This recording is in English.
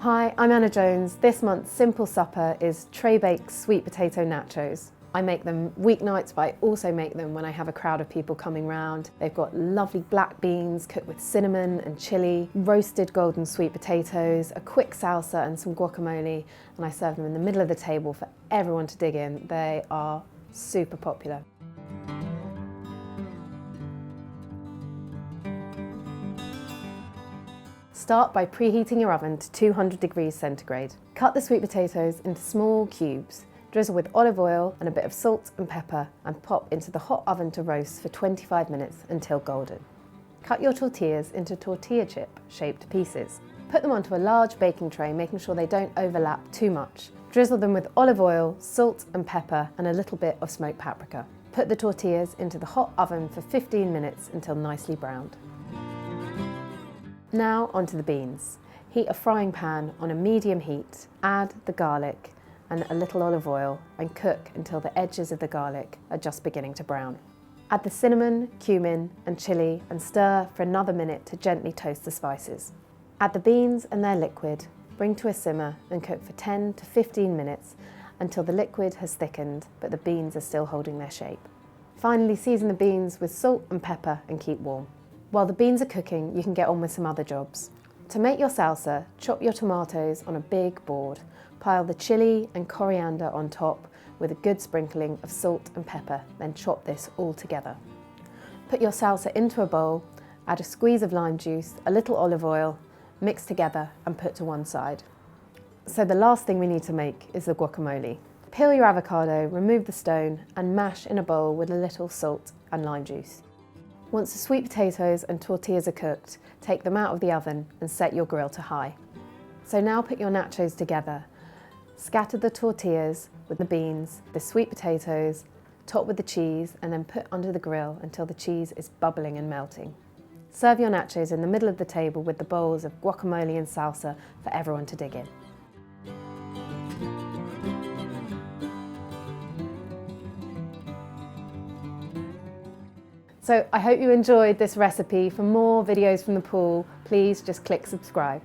Hi, I'm Anna Jones. This month's simple supper is Traybake sweet potato nachos. I make them weeknights, but I also make them when I have a crowd of people coming round. They've got lovely black beans cooked with cinnamon and chili, roasted golden sweet potatoes, a quick salsa and some guacamole, and I serve them in the middle of the table for everyone to dig in. They are super popular. Start by preheating your oven to 200 degrees centigrade. Cut the sweet potatoes into small cubes. Drizzle with olive oil and a bit of salt and pepper and pop into the hot oven to roast for 25 minutes until golden. Cut your tortillas into tortilla chip shaped pieces. Put them onto a large baking tray, making sure they don't overlap too much. Drizzle them with olive oil, salt and pepper and a little bit of smoked paprika. Put the tortillas into the hot oven for 15 minutes until nicely browned. Now onto the beans. Heat a frying pan on a medium heat, add the garlic and a little olive oil and cook until the edges of the garlic are just beginning to brown. Add the cinnamon, cumin and chili and stir for another minute to gently toast the spices. Add the beans and their liquid, bring to a simmer and cook for 10 to 15 minutes until the liquid has thickened but the beans are still holding their shape. Finally, season the beans with salt and pepper and keep warm. While the beans are cooking, you can get on with some other jobs. To make your salsa, chop your tomatoes on a big board. Pile the chili and coriander on top with a good sprinkling of salt and pepper, then chop this all together. Put your salsa into a bowl, add a squeeze of lime juice, a little olive oil, mix together and put to one side. So the last thing we need to make is the guacamole. Peel your avocado, remove the stone and mash in a bowl with a little salt and lime juice. Once the sweet potatoes and tortillas are cooked, take them out of the oven and set your grill to high. So now put your nachos together. Scatter the tortillas with the beans, the sweet potatoes, top with the cheese and then put under the grill until the cheese is bubbling and melting. Serve your nachos in the middle of the table with the bowls of guacamole and salsa for everyone to dig in. So I hope you enjoyed this recipe. For more videos from the pool, please just click subscribe.